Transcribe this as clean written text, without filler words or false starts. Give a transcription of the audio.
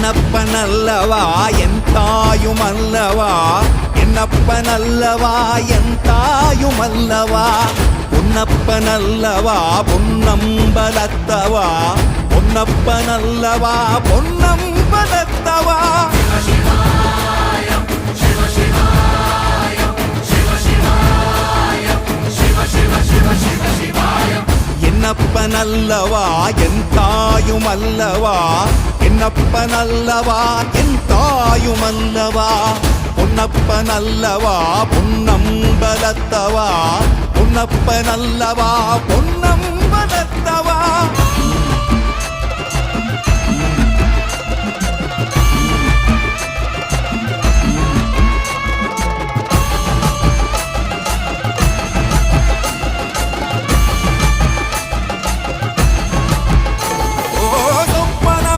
என்னப்பனல்லவா என் தாயுமல்லவா, என்னப்பனல்லவா என் தாயுமல்லவா, பொன்னப்பனல்லவா பொன்னம்பலத்தவா, பொன்னப்பனல்லவா பொன்னம்பலத்தவா. என்னப்பனல்லவா என் தாயுமல்லவா, என்னப்பனல்லவா என் தாயுமல்லவா, பொன்னப்பனல்லவா பொன்னம்பலத்தவா, பொன்னப்பனல்லவா பொன்னம்பலத்தவா.